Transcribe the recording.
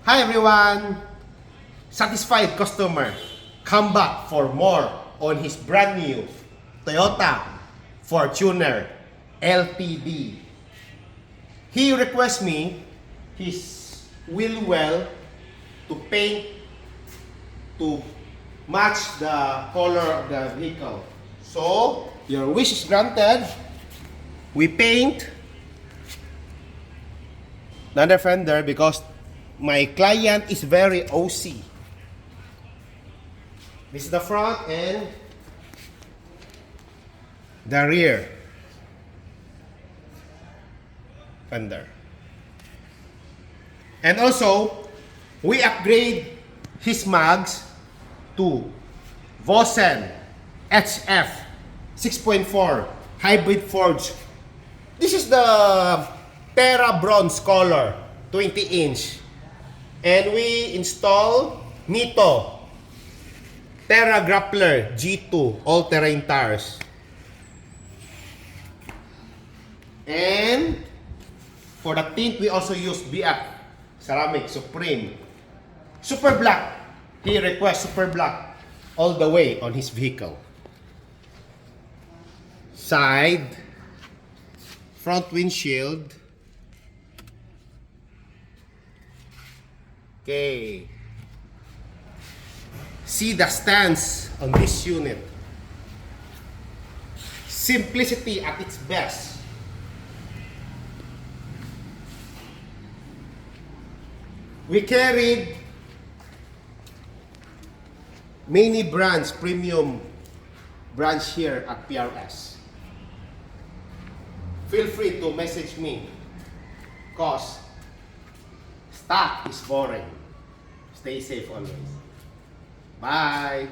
Hi everyone! Satisfied customer come back for more on his brand new Toyota Fortuner LTD. He requests me his wheel well to paint to match the color of the vehicle. So, your wish is granted. We paint another fender because my client is very OC. This is the front and the rear fender. And also, we upgrade his mags to VOSSEN HF 6.4 hybrid forge. This is the TERRA bronze color, 20-inch. And we install NITTO TERRA GRAPPLER G2 all-terrain tires. And for the tint, we also use BF Ceramic Supreme. Super black. He requests super black all the way on his vehicle. Side, front windshield. Okay. See the stance on this unit. Simplicity at its best. We carried many brands, premium brands here at PRS. Feel free to message me because stock is boring. Stay safe always. Bye!